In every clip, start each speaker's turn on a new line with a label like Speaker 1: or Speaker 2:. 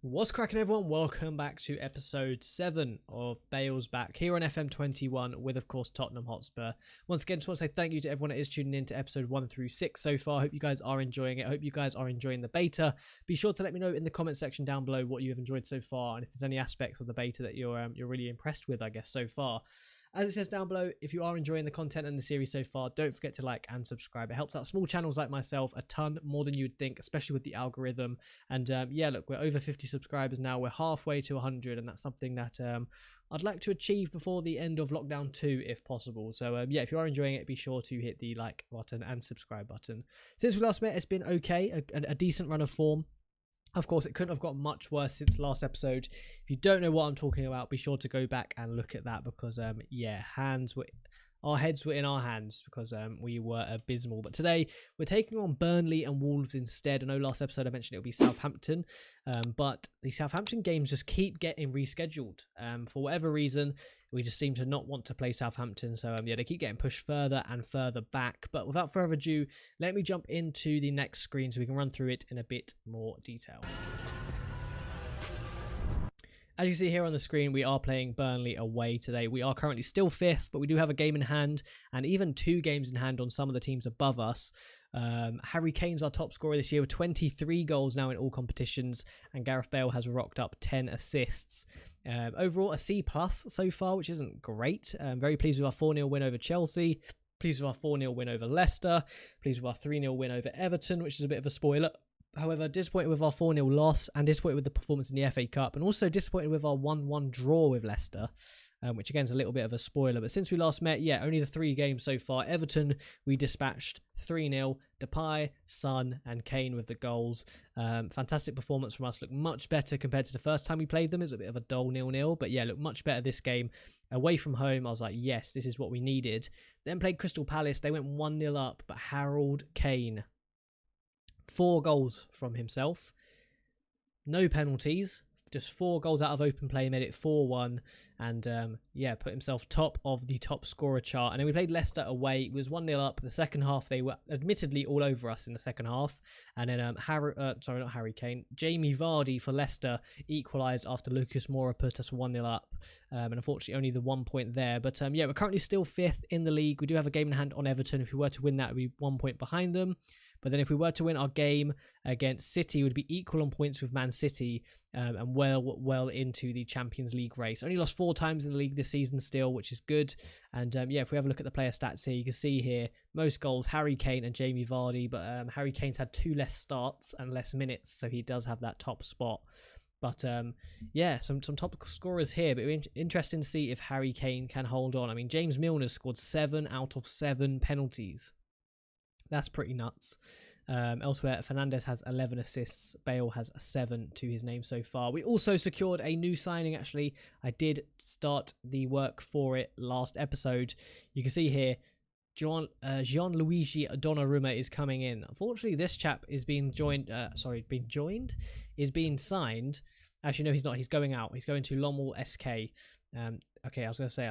Speaker 1: What's cracking, everyone? Welcome back to episode 7 of Bale's Back here on FM21 with, of course, Tottenham Hotspur. Once again, just want to say thank you to everyone that is tuning in to episode 1 through 6 so far. I hope you guys are enjoying it. I hope you guys are enjoying the beta. Be sure to let me know in the comment section down below what you have enjoyed so far and if there's any aspects of the beta that you're really impressed with, I guess, so far. As it says down below, if you are enjoying the content and the series so far, don't forget to like and subscribe. It helps out small channels like myself a ton more than you'd think, especially with the algorithm. And yeah, look, we're over 50 subscribers now. We're halfway to 100, and that's something that I'd like to achieve before the end of lockdown 2 if possible. So yeah, if you are enjoying it, be sure to hit the like button and subscribe button. Since we last met, it's been okay, a decent run of form. Of course, it couldn't have got much worse since last episode. If you don't know what I'm talking about, be sure to go back and look at that because, yeah, our heads were in our hands because we were abysmal. But today, we're taking on Burnley and Wolves instead. I know last episode I mentioned it would be Southampton, but the Southampton games just keep getting rescheduled. For whatever reason, we just seem to not want to play Southampton. So, yeah, they keep getting pushed further and further back. But without further ado, let me jump into the next screen so we can run through it in a bit more detail. As you see here on the screen, we are playing Burnley away today. We are currently still 5th, but we do have a game in hand and even 2 games in hand on some of the teams above us. Harry Kane's our top scorer this year with 23 goals now in all competitions, and Gareth Bale has rocked up 10 assists. Overall, a C+ so far, which isn't great. Very pleased with our 4-0 win over Chelsea. Pleased with our 4-0 win over Leicester. Pleased with our 3-0 win over Everton, which is a bit of a spoiler. However, disappointed with our 4-0 loss and disappointed with the performance in the FA Cup, and also disappointed with our 1-1 draw with Leicester, which again is a little bit of a spoiler. But since we last met, yeah, only the 3 games so far. Everton, we dispatched 3-0. Depay, Son and Kane with the goals. Fantastic performance from us. Looked much better compared to the first time we played them. It was a bit of a dull 0-0, but yeah, looked much better this game. Away from home, I was like, yes, this is what we needed. Then played Crystal Palace. They went 1-0 up, but Harold Kane, 4 goals from himself, no penalties, just 4 goals out of open play, made it 4-1, and yeah, put himself top of the top scorer chart. And then we played Leicester away. It was 1-0 up. The second half, they were admittedly all over us in the second half, and then Jamie Vardy for Leicester equalised after Lucas Moura put us 1-0 up, and unfortunately only the 1 point there. But yeah, we're currently still 5th in the league. We do have a game in hand on Everton. If we were to win that, we'd be 1 point behind them. But then if we were to win our game against City, we'd be equal on points with Man City, and well into the Champions League race. Only lost 4 times in the league this season still, which is good. And yeah, if we have a look at the player stats here, you can see here, most goals, Harry Kane and Jamie Vardy. But Harry Kane's had 2 less starts and less minutes, so he does have that top spot. But yeah, some top scorers here. But it's interesting to see if Harry Kane can hold on. I mean, James Milner's scored 7 out of 7 penalties. That's pretty nuts. Elsewhere, Fernandes has 11 assists. Bale has 7 to his name so far. We also secured a new signing, actually. I did start the work for it last episode. You can see here, Gianluigi Donnarumma is coming in. Unfortunately, this chap is being signed. Actually, no, he's not. He's going out. He's going to Lommel SK. Okay, I was going to say,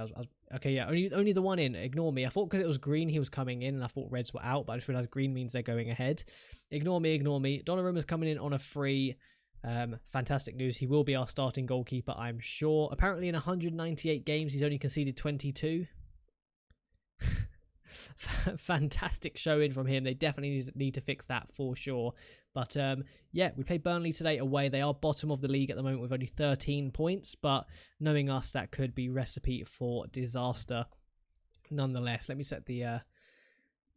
Speaker 1: okay, yeah, only the one in. Ignore me. I thought because it was green, he was coming in, and I thought reds were out, but I just realised green means they're going ahead. Ignore me. Donnarumma's coming in on a free. Fantastic news. He will be our starting goalkeeper, I'm sure. Apparently, in 198 games, he's only conceded 22. Fantastic showing from him. They definitely need to fix that for sure. But yeah, we play Burnley today away. They are bottom of the league at the moment with only 13 points, but knowing us, that could be recipe for disaster nonetheless. Let me set the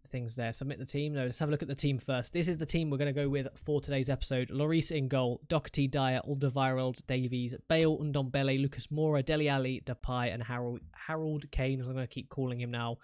Speaker 1: things there. Submit the team. No, let's have a look at the team first. This is the team we're going to go with for today's episode. Lloris in goal, Doherty, Dyer, Alderweireld, Davies, Bale, Ndombele, Lucas Moura, Dele Alli, Depay, and Harold Kane, as I'm going to keep calling him now.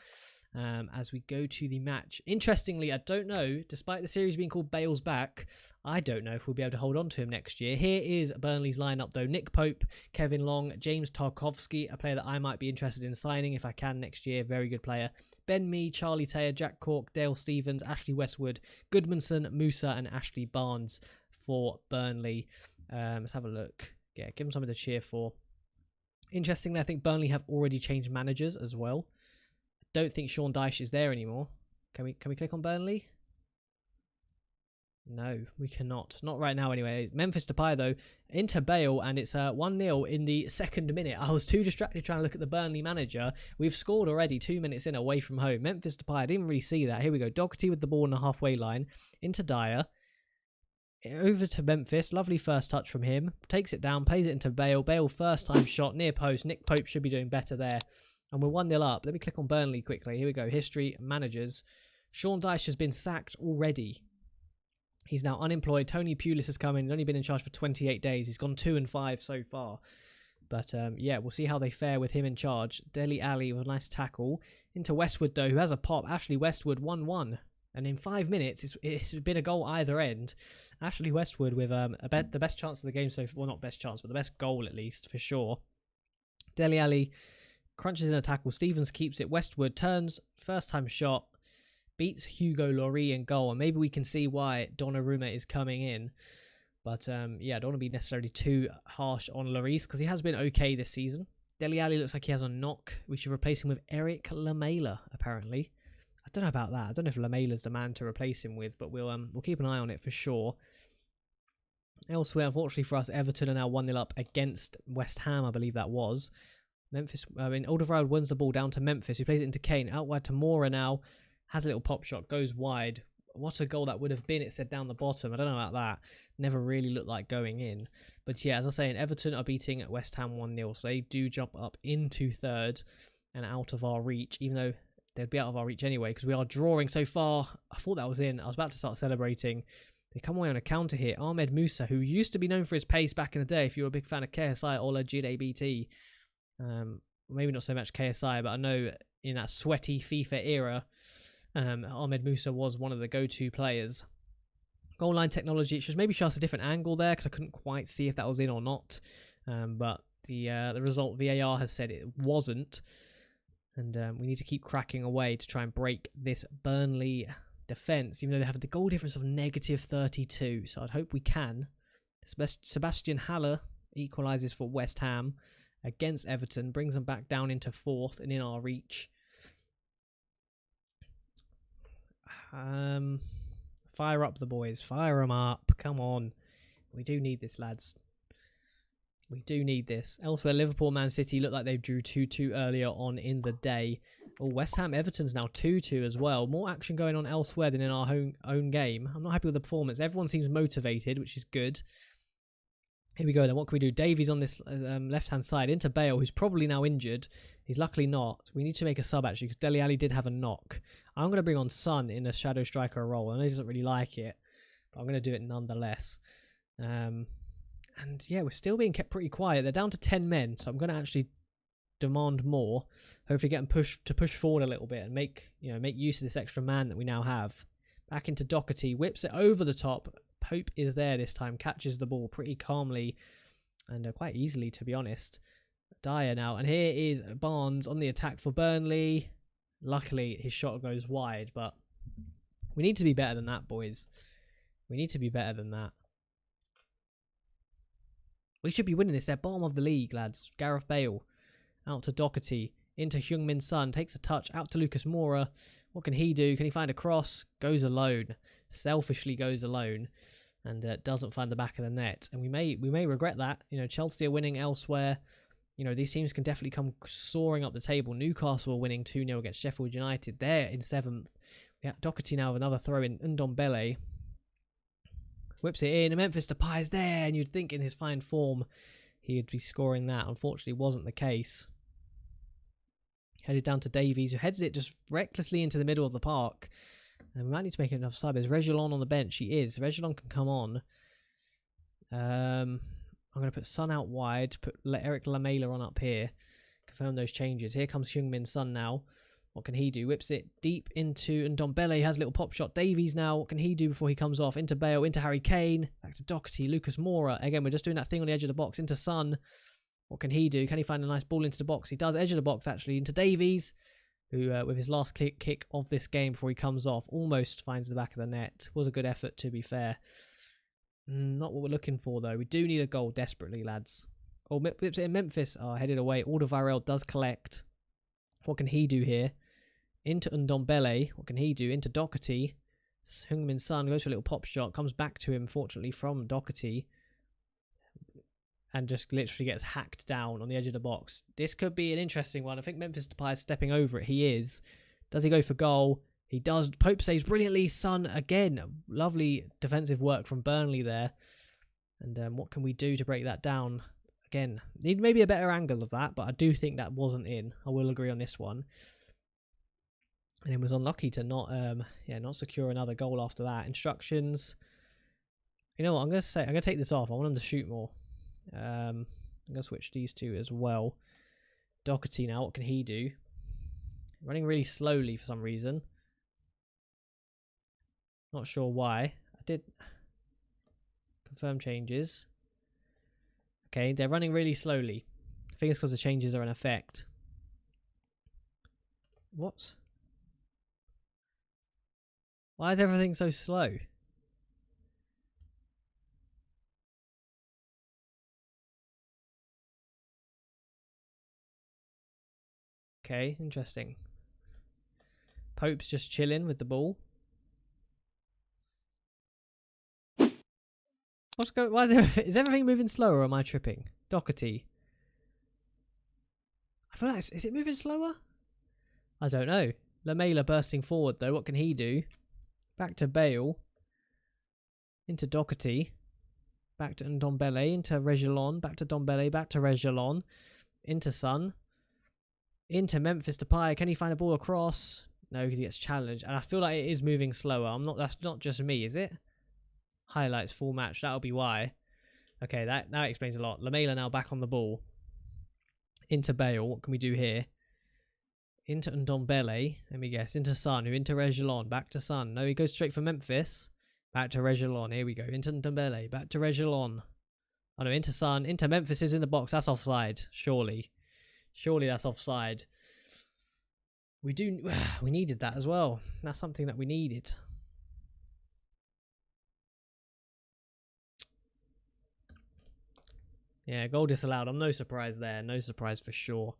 Speaker 1: As we go to the match. Interestingly, I don't know, despite the series being called Bale's Back, I don't know if we'll be able to hold on to him next year. Here is Burnley's lineup though. Nick Pope, Kevin Long, James Tarkowski, a player that I might be interested in signing if I can next year. Very good player. Ben Mee, Charlie Taylor, Jack Cork, Dale Stevens, Ashley Westwood, Goodmanson, Musa and Ashley Barnes for Burnley. Let's have a look. Yeah, give them something to cheer for. Interestingly, I think Burnley have already changed managers as well. Don't think Sean Dyche is there anymore. Can we click on Burnley? No, we cannot. Not right now anyway. Memphis Depay though, into Bale, and it's 1-0 in the second minute. I was too distracted trying to look at the Burnley manager. We've scored already 2 minutes in away from home. Memphis Depay, I didn't really see that. Here we go. Doherty with the ball on the halfway line. Into Dyer. Over to Memphis. Lovely first touch from him. Takes it down, plays it into Bale. Bale first time shot, near post. Nick Pope should be doing better there. And we're 1-0 up. Let me click on Burnley quickly. Here we go. History, managers. Sean Dyche has been sacked already. He's now unemployed. Tony Pulis has come in. He's only been in charge for 28 days. He's gone 2-5 so far. But yeah, we'll see how they fare with him in charge. Dele Alli with a nice tackle. Into Westwood though, who has a pop. Ashley Westwood 1-1. And in 5 minutes, it's been a goal either end. Ashley Westwood with the best chance of the game so far. Well, not best chance, but the best goal at least, for sure. Dele Alli crunches in a tackle. Stevens keeps it. Westwood turns. First time shot. Beats Hugo Lloris in goal. And maybe we can see why Donnarumma is coming in. But yeah, I don't want to be necessarily too harsh on Lloris because he has been okay this season. Dele Alli looks like he has a knock. We should replace him with Eric Lamela, apparently. I don't know about that. I don't know if Lamela's the man to replace him with, but we'll keep an eye on it for sure. Elsewhere, unfortunately for us, Everton are now 1-0 up against West Ham, I believe that was. Memphis, Alderweireld wins the ball down to Memphis, who plays it into Kane. Out wide to Mora now. Has a little pop shot, goes wide. What a goal that would have been, it said down the bottom. I don't know about that. Never really looked like going in. But yeah, as I say, Everton are beating West Ham 1-0, so they do jump up into third and out of our reach, even though they'd be out of our reach anyway, because we are drawing so far. I thought that was in. I was about to start celebrating. They come away on a counter here. Ahmed Musa, who used to be known for his pace back in the day, if you were a big fan of KSI or LGBT. Maybe not so much KSI, but I know in that sweaty FIFA era, Ahmed Musa was one of the go-to players. Goal line technology, it should maybe show us a different angle there, because I couldn't quite see if that was in or not. But the result, VAR has said it wasn't. And we need to keep cracking away to try and break this Burnley defence, even though they have a goal difference of -32. So I'd hope we can. Sebastian Haller equalises for West Ham against Everton, brings them back down into fourth and in our reach. Fire up the boys. Fire them up. Come on. We do need this, lads. We do need this. Elsewhere, Liverpool, Man City look like they drew 2-2 earlier on in the day. Oh, West Ham, Everton's now 2-2 as well. More action going on elsewhere than in our own game. I'm not happy with the performance. Everyone seems motivated, which is good. Here we go then. What can we do? Davies on this left-hand side into Bale, who's probably now injured. He's luckily not. We need to make a sub, actually, because Dele Alli did have a knock. I'm going to bring on Son in a shadow striker role. I know he doesn't really like it, but I'm going to do it nonetheless. And yeah, we're still being kept pretty quiet. They're down to 10 men, so I'm going to actually demand more. Hopefully get them push forward a little bit and make use of this extra man that we now have. Back into Doherty, whips it over the top. Pope is there this time, catches the ball pretty calmly and quite easily, to be honest. Dyer now, and here is Barnes on the attack for Burnley. Luckily, his shot goes wide, but we need to be better than that, boys. We need to be better than that. We should be winning this. They're bottom of the league, lads. Gareth Bale out to Doherty, into Heung-min Son, takes a touch, out to Lucas Moura. What can he do? Can he find a cross? Goes alone. Selfishly goes alone. And doesn't find the back of the net. And we may regret that. You know, Chelsea are winning elsewhere. You know, these teams can definitely come soaring up the table. Newcastle are winning 2-0 against Sheffield United. They're in 7th. We have Doherty now with another throw in. Ndombele whips it in. And Memphis Depay is there. And you'd think in his fine form he'd be scoring that. Unfortunately, wasn't the case. Headed down to Davies, who heads it just recklessly into the middle of the park. And we might need to make enough sub. Is Reguilon on the bench? He is. Reguilon can come on. I'm going to put Son out wide. Let Eric Lamela on up here. Confirm those changes. Here comes Heung-min Son now. What can he do? Whips it deep into Ndombele. Has a little pop shot. Davies now. What can he do before he comes off? Into Bale. Into Harry Kane. Back to Doherty. Lucas Moura. Again, we're just doing that thing on the edge of the box. Into Son. What can he do? Can he find a nice ball into the box? He does. Edge of the box, actually. Into Davies, who, with his last kick of this game before he comes off, almost finds the back of the net. Was a good effort, to be fair. Not what we're looking for, though. We do need a goal desperately, lads. Oh, whips it in Memphis. Oh, headed away. Alderweireld does collect. What can he do here? Into Ndombele. What can he do? Into Doherty. Heung-min Son goes for a little pop shot, comes back to him, fortunately, from Doherty, and just literally gets hacked down on the edge of the box. This could be an interesting one. I think Memphis Depay is stepping over it. He is. Does he go for goal? He does. Pope saves brilliantly. Son, again, lovely defensive work from Burnley there. And what can we do to break that down? Again, need maybe a better angle of that, but I do think that wasn't in. I will agree on this one. And it was unlucky to not secure another goal after that. Instructions. You know what? I'm gonna take this off. I want him to shoot more. I'm gonna switch these two as well. Doherty now. What can he do? Running really slowly for some reason. Not sure why. I did confirm changes. Okay, they're running really slowly. I think it's because the changes are in effect. What? Why is everything so slow? Okay, interesting. Pope's just chilling with the ball. What's going? Why is everything moving slower? Or am I tripping? Doherty. I feel like is it moving slower? I don't know. Lamela bursting forward though. What can he do? Back to Bale. Into Doherty. Back to Ndombele. Into Reguilon. Back to Ndombele. Back to Reguilon. Into Son. Into Memphis Depay. Can he find a ball across? No, because he gets challenged. And I feel like it is moving slower. That's not just me, is it? Highlights full match. That'll be why. Okay, that explains a lot. Lamela now back on the ball. Into Bale. What can we do here? Into Ndombele. Let me guess. Into Son. Into Reguilon. Back to Son. No, he goes straight for Memphis. Back to Reguilon. Here we go. Into Ndombele. Back to Reguilon. Oh no, into Son. Into Memphis is in the box. That's offside. Surely. Surely that's offside. We needed that as well. That's something that we needed. Yeah, goal disallowed. I'm no surprise there. No surprise for sure.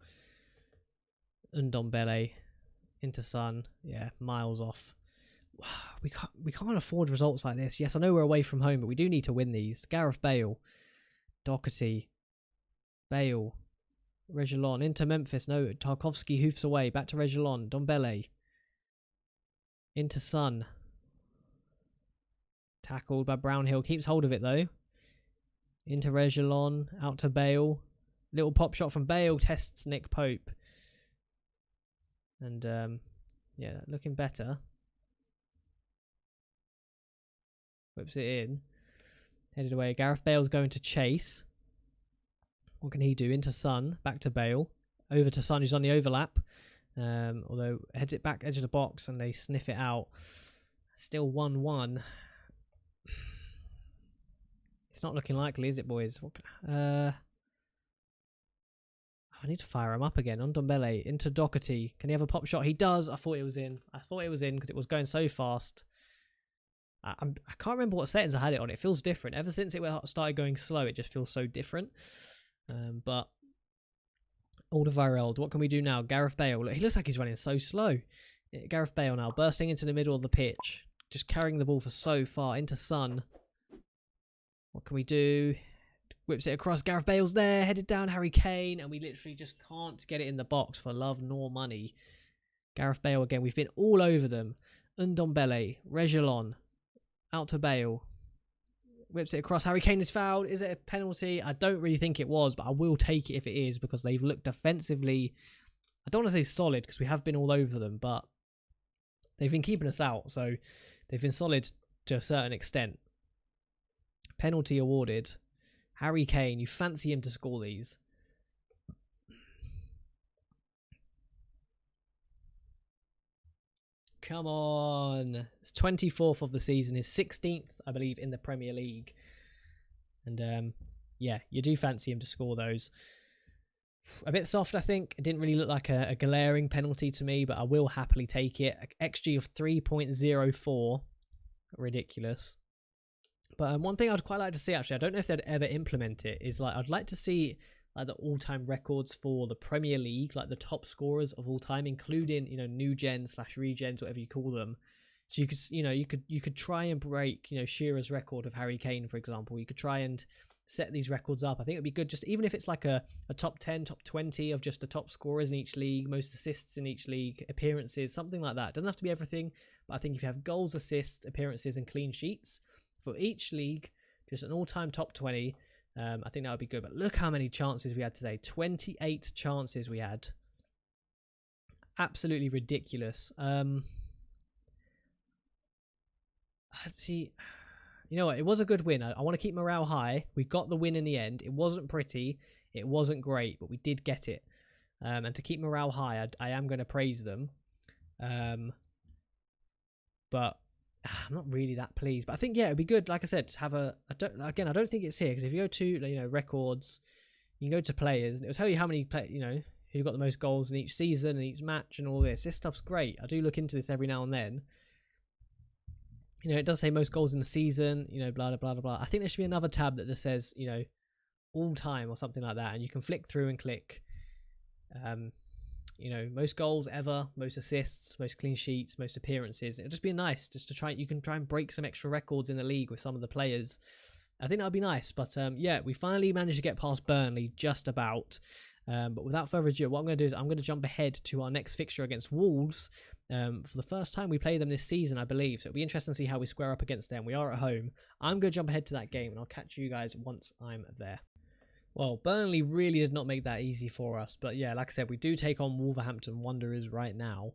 Speaker 1: Ndombele into Son. Yeah, miles off. We can't afford results like this. Yes, I know we're away from home, but we do need to win these. Gareth Bale. Doherty. Bale. Reguilon into Memphis. No, Tarkovsky hoofs away. Back to Reguilon. Ndombele. Into Son. Tackled by Brownhill. Keeps hold of it though. Into Reguilon. Out to Bale. Little pop shot from Bale. Tests Nick Pope. And yeah, looking better. Whips it in. Headed away. Gareth Bale's going to chase. What can he do? Into Son. Back to Bale. Over to Son, who's on the overlap. Although heads it back edge of the box and they sniff it out. Still 1-1. It's not looking likely, is it, boys? I need to fire him up again. Ndombele into Doherty. Can he have a pop shot? He does. I thought it was in. I thought it was in because it was going so fast. I can't remember what settings I had it on. It feels different. Ever since it started going slow, it just feels so different. But Alderweireld, what can we do now? Gareth Bale. He looks like he's running so slow. Gareth Bale now bursting into the middle of the pitch. Just carrying the ball for so far. Into Son. What can we do? Whips it across. Gareth Bale's there. Headed down Harry Kane. And we literally just can't get it in the box for love nor money. Gareth Bale again. We've been all over them. Ndombele. Reguilon. Out to Bale. Whips it across. Harry Kane is fouled. Is it a penalty? I don't really think it was, but I will take it if it is because they've looked defensively. I don't want to say solid because we have been all over them, but they've been keeping us out. So they've been solid to a certain extent. Penalty awarded. Harry Kane, you fancy him to score these? Come on. It's 24th of the season. His 16th, I believe, in the Premier League. And yeah, you do fancy him to score those. A bit soft, I think. It didn't really look like a glaring penalty to me, but I will happily take it. XG of 3.04. Ridiculous. But one thing I'd quite like to see, actually, I don't know if they'd ever implement it, is like I'd like to see like the all-time records for the Premier League, like the top scorers of all time, including, you know, new gens / regens, whatever you call them. So you could, you could try and break, Shearer's record of Harry Kane, for example. You could try and set these records up. I think it'd be good, just even if it's like a top 10, top 20 of just the top scorers in each league, most assists in each league, appearances, something like that. It doesn't have to be everything, but I think if you have goals, assists, appearances, and clean sheets for each league, just an all-time top 20, I think that would be good. But look how many chances we had today. 28 chances we had. Absolutely ridiculous. Let's see. You know what? It was a good win. I want to keep morale high. We got the win in the end. It wasn't pretty. It wasn't great, but we did get it. And to keep morale high, I am going to praise them. But I'm not really that pleased. But I think, yeah, it'd be good, like I said, to have I don't think it's here. Because if you go to, records, you can go to players, and it'll tell you how many, who got the most goals in each season and each match and all this. This stuff's great. I do look into this every now and then. It does say most goals in the season, blah, blah, blah, blah. I think there should be another tab that just says, all time or something like that. And you can flick through and click, most goals ever, most assists, most clean sheets, most appearances. It'll just be nice just to you can try and break some extra records in the league with some of the players. I think that would be nice. But yeah, we finally managed to get past Burnley just about. But without further ado, what I'm going to do is I'm going to jump ahead to our next fixture against Wolves. For the first time we play them this season, I believe. So it'll be interesting to see how we square up against them. We are at home. I'm going to jump ahead to that game, and I'll catch you guys once I'm there. Well, Burnley really did not make that easy for us. But yeah, like I said, we do take on Wolverhampton Wanderers right now.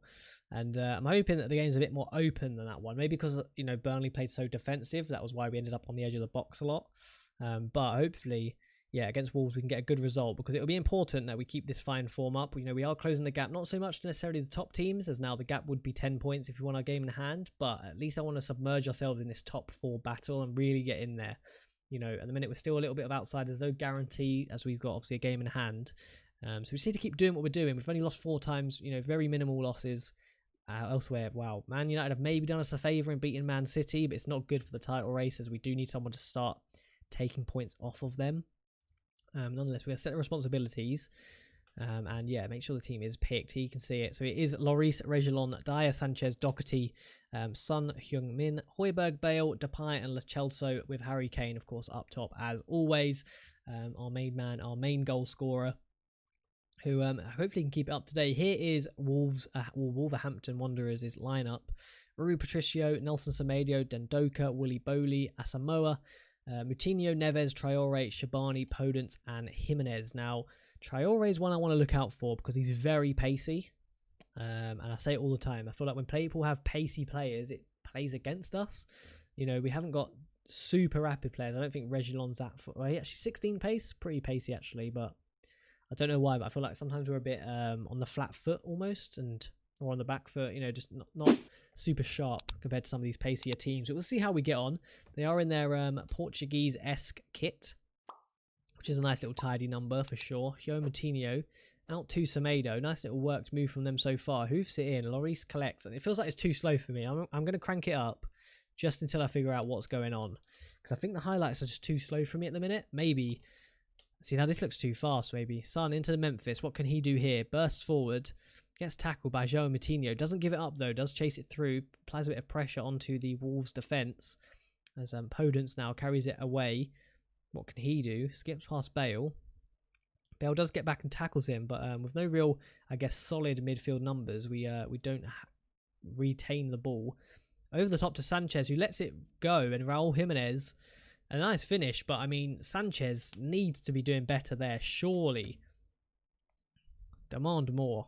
Speaker 1: And I'm hoping that the game's a bit more open than that one. Maybe because, Burnley played so defensive. That was why we ended up on the edge of the box a lot. But hopefully, yeah, against Wolves we can get a good result, because it will be important that we keep this fine form up. We are closing the gap, not so much necessarily the top teams, as now the gap would be 10 points if we want our game in hand, but at least I want to submerge ourselves in this top 4 battle and really get in there. At the minute we're still a little bit of outsiders, no guarantee, as we've got obviously a game in hand. So we just need to keep doing what we're doing. We've only lost 4 times, very minimal losses. Elsewhere, wow, Man United have maybe done us a favour in beating Man City, but it's not good for the title race, as we do need someone to start taking points off of them. Nonetheless, we're going to set the responsibilities, and yeah, make sure the team is picked. Here you can see it. So it is Lloris, Reguilon, Dyer, Sanchez, Doherty, Son, Heung-min, Højbjerg, Bale, Depay, and Lo Celso, with Harry Kane, of course, up top as always. Our main man, our main goal scorer, who hopefully can keep it up today. Here is Wolverhampton Wanderers' lineup: Rui Patricio, Nelson Semedo, Dendoka, Willy Boley, Asamoah, Moutinho, Neves, Traore, Shabani, Podence, and Jimenez. Now, Traore is one I want to look out for because he's very pacey. And I say it all the time. I feel like when people have pacey players, it plays against us. We haven't got super rapid players. I don't think Reguilon's that. Well, actually, 16 pace, pretty pacey actually, but I don't know why. But I feel like sometimes we're a bit on the flat foot almost, or on the back foot. Just not super sharp compared to some of these pacier teams. But we'll see how we get on. They are in their Portuguese-esque kit, which is a nice little tidy number for sure. Moutinho out to Semedo. Nice little worked move from them so far. Hoofs it in. Lloris collects, and it feels like it's too slow for me. I'm going to crank it up just until I figure out what's going on, because I think the highlights are just too slow for me at the minute. Maybe. See, now this looks too fast, maybe. Son into Memphis. What can he do here? Bursts forward. Gets tackled by João Moutinho. Doesn't give it up, though. Does chase it through. Applies a bit of pressure onto the Wolves' defence. As Podence now carries it away. What can he do? Skips past Bale. Bale does get back and tackles him, but with no real, I guess, solid midfield numbers, we don't retain the ball. Over the top to Sanchez, who lets it go, and Raul Jimenez, a nice finish, but I mean, Sanchez needs to be doing better there, surely. Demand more.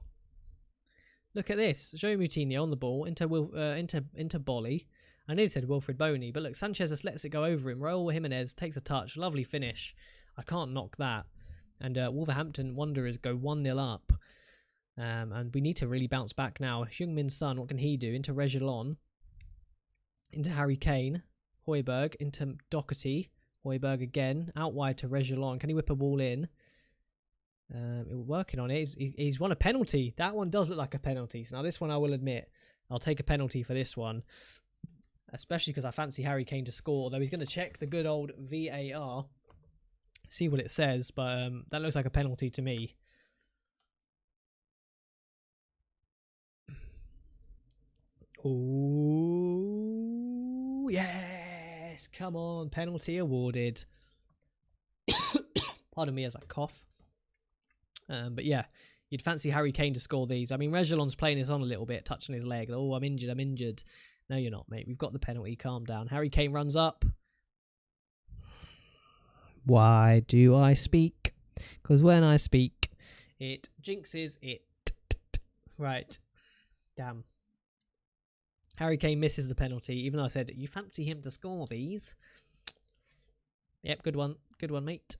Speaker 1: Look at this. João Moutinho on the ball into Bolly. I nearly said Wilfred Boney, but look, Sanchez just lets it go over him. Raul Jimenez takes a touch. Lovely finish. I can't knock that. And Wolverhampton Wanderers go 1-0 up. And we need to really bounce back now. Heung-min Son, what can he do? Into Reguilon. Into Harry Kane. Højbjerg into Doherty. Højbjerg again. Out wide to Reguilon. Can he whip a ball in? We're working on it. He's won a penalty. That one does look like a penalty. So now this one I will admit, I'll take a penalty for this one. Especially because I fancy Harry Kane to score. Although he's going to check the good old VAR. See what it says. But that looks like a penalty to me. Oh, Oh, yes. Come on. Penalty awarded. Pardon me as I cough. But yeah, you'd fancy Harry Kane to score these. I mean, Reguilon's playing this on a little bit, touching his leg. Oh, I'm injured. No, you're not, mate. We've got the penalty. Calm down. Harry Kane runs up. Why do I speak? Because when I speak, it jinxes it. Right. Damn. Harry Kane misses the penalty, even though I said, you fancy him to score these? Yep, good one. Good one, mate.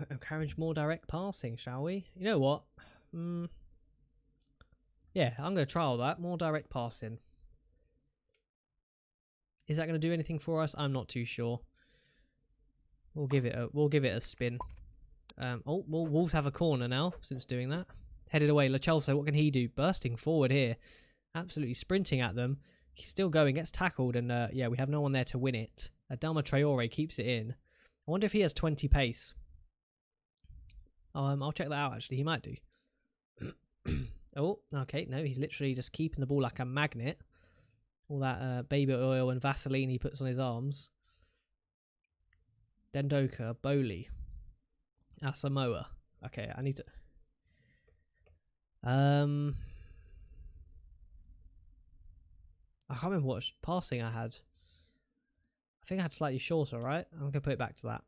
Speaker 1: Encourage more direct passing, shall we? You know what? Yeah, I'm going to trial that. More direct passing. Is that going to do anything for us? I'm not too sure. We'll give it a spin. Well, Wolves have a corner now since doing that. Headed away. Lo Celso, what can he do? Bursting forward here. Absolutely sprinting at them. He's still going. Gets tackled. And yeah, we have no one there to win it. Adama Traore keeps it in. I wonder if he has 20 pace. I'll check that out, actually. He might do. Oh, okay. No, he's literally just keeping the ball like a magnet. All that baby oil and Vaseline he puts on his arms. Dendoka, Bowley. Asamoah. Okay, I need to... I can't remember what passing I had. I think I had slightly shorter, right? I'm going to put it back to that.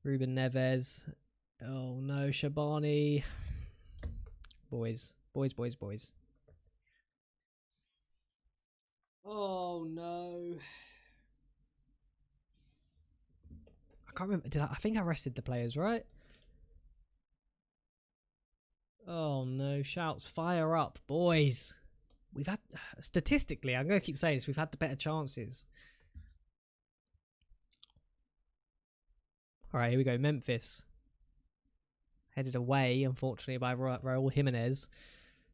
Speaker 1: Ruben Neves. Oh no, Shabani. Boys. Oh no. I can't remember. I think I rested the players, right? Oh no, shouts. Fire up, boys. We've had, statistically, I'm going to keep saying this, we've had the better chances. Alright, here we go. Memphis. Headed away, unfortunately, by Raul Jimenez.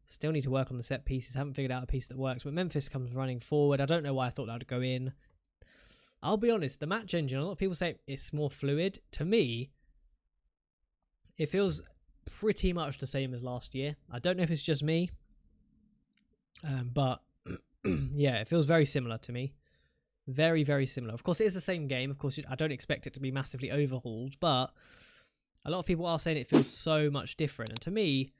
Speaker 1: Still need to work on the set pieces. Haven't figured out a piece that works. But Memphis comes running forward. I don't know why I thought that would go in. I'll be honest, the match engine, a lot of people say it's more fluid. To me, it feels pretty much the same as last year. I don't know if it's just me. But yeah, it feels very similar to me. Very, very similar. Of course, it is the same game. Of course, I don't expect it to be massively overhauled, but a lot of people are saying it feels so much different. And to me,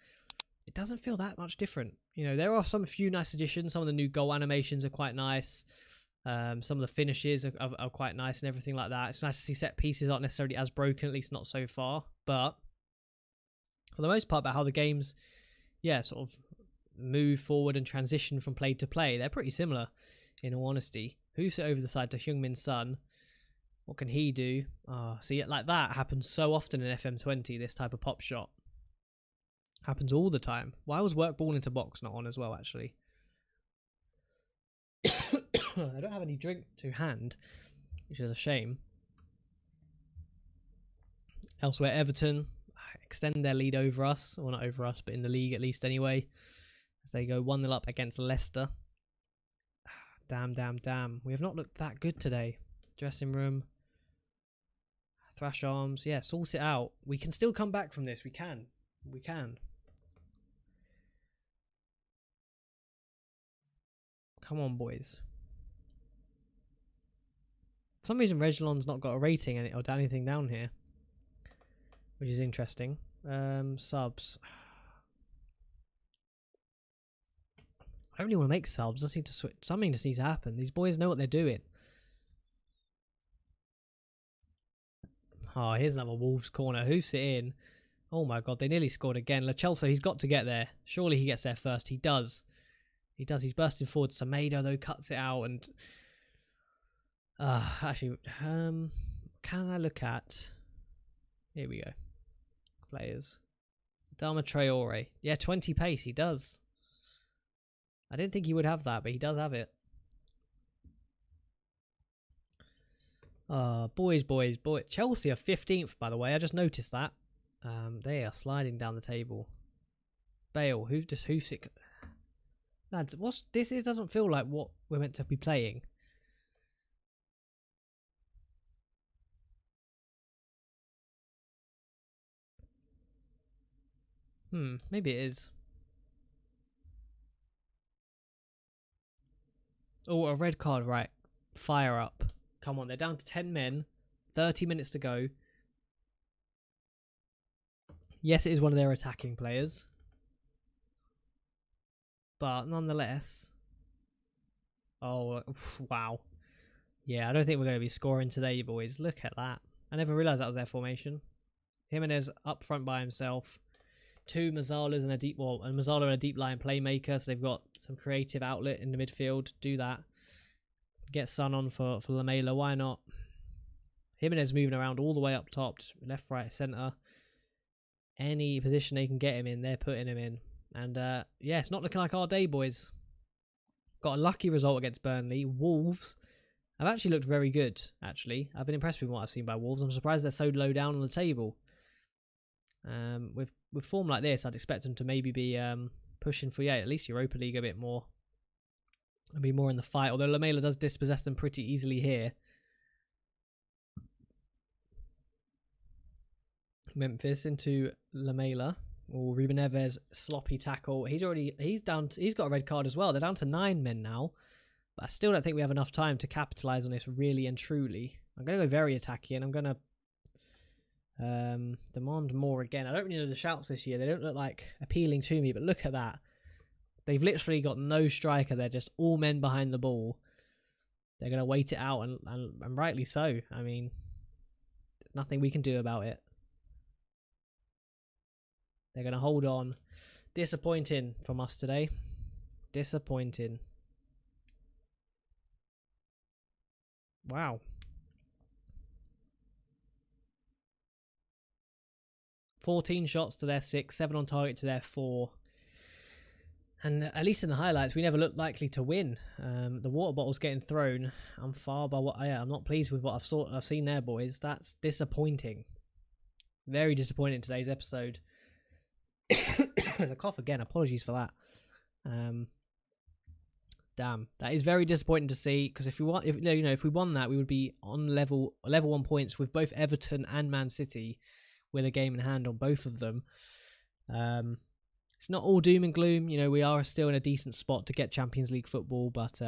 Speaker 1: it doesn't feel that much different. You know, there are some few nice additions. Some of the new goal animations are quite nice. Some of the finishes are quite nice and everything like that. It's nice to see set pieces aren't necessarily as broken, at least not so far. But for the most part, about how the games, yeah, sort of move forward and transition from play to play, they're pretty similar, in all honesty. Who's it over the side to Heung-min Son? What can he do? See, like that happens so often in FM20, this type of pop shot. Happens all the time. Why was work ball into box not on as well, actually? I don't have any drink to hand, which is a shame. Elsewhere, Everton extend their lead over us. Well, not over us, but in the league at least anyway. As they go 1-0 up against Leicester. Damn. We have not looked that good today. Dressing room. Thrash arms. Yeah, source it out. We can still come back from this. We can. Come on, boys. For some reason, Reguilon's not got a rating or anything down here, which is interesting. Subs. I don't really want to make subs. I just need to switch. Something just needs to happen. These boys know what they're doing. Oh, here's another Wolves corner. Who's it in? Oh my god, they nearly scored again. Lo Celso, he's got to get there. Surely he gets there first. He does. He's bursting forward. Semedo, though, cuts it out. And actually, can I look at... Here we go. Players. Adama Traore. Yeah, 20 pace. He does. I didn't think he would have that, but he does have it. Boys. Chelsea are 15th, by the way. I just noticed that. They are sliding down the table. Bale, who's sick? Lads, what's this? It doesn't feel like what we're meant to be playing. Maybe it is. Oh, a red card, right. Fire up. Come on, they're down to 10 men. 30 minutes to go. Yes, it is one of their attacking players. But nonetheless. Oh, wow. Yeah, I don't think we're going to be scoring today, boys. Look at that. I never realised that was their formation. Jimenez up front by himself. 2 Mazzalas and a deep wall, and Mazzala and a deep line playmaker, so they've got some creative outlet in the midfield. Do that. Get Son on for Lamela, why not? Jimenez moving around all the way up top, just left, right, centre. Any position they can get him in, they're putting him in. And yeah, it's not looking like our day, boys. Got a lucky result against Burnley. Wolves have actually looked very good, actually. I've been impressed with what I've seen by Wolves. I'm surprised they're so low down on the table. With form like this, I'd expect them to maybe be pushing for, yeah, at least Europa League a bit more. And be more in the fight. Although Lamela does dispossess them pretty easily here. Memphis into Lamela. Or Ruben Neves, sloppy tackle. He's got a red card as well. They're down to 9 men now. But I still don't think we have enough time to capitalise on this really and truly. I'm going to go very attacking. I'm going to demand more again. I don't really know the shouts this year. They don't look like appealing to me, but look at that. They've literally got no striker. They're just all men behind the ball. They're going to wait it out, and rightly so. I mean, nothing we can do about it. They're going to hold on. Disappointing from us today. Disappointing. Wow. 14 shots to their 6, 7 on target to their 4. And at least in the highlights, we never looked likely to win. The water bottle's getting thrown. I'm far by what I'm not pleased with what I've seen there, boys. That's disappointing. Very disappointing in today's episode. There's a cough again. Apologies for that. Damn, that is very disappointing to see. Because if we won that, we would be on level 1 points with both Everton and Man City, with a game in hand on both of them. It's not all doom and gloom. You know, we are still in a decent spot to get Champions League football, but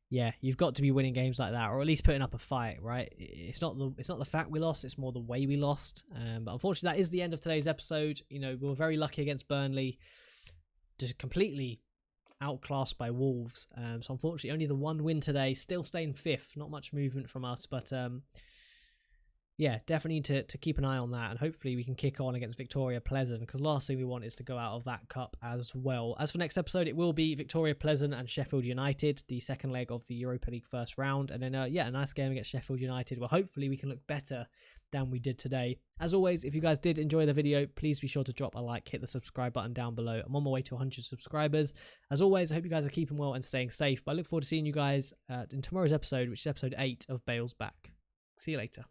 Speaker 1: yeah, you've got to be winning games like that, or at least putting up a fight, right? It's not the fact we lost; it's more the way we lost. But unfortunately, that is the end of today's episode. You know, we were very lucky against Burnley, just completely outclassed by Wolves. So unfortunately, only the 1 win today. Still staying 5th. Not much movement from us, but yeah, definitely need to keep an eye on that, and hopefully we can kick on against Victoria Pleasant, because the last thing we want is to go out of that cup as well. As for next episode, it will be Victoria Pleasant and Sheffield United, the second leg of the Europa League first round, and then yeah, a nice game against Sheffield United. Well, hopefully we can look better than we did today. As always, if you guys did enjoy the video, please be sure to drop a like, hit the subscribe button down below. I'm on my way to 100 subscribers. As always, I hope you guys are keeping well and staying safe, but I look forward to seeing you guys in tomorrow's episode, which is episode 8 of Bale's Back. See you later.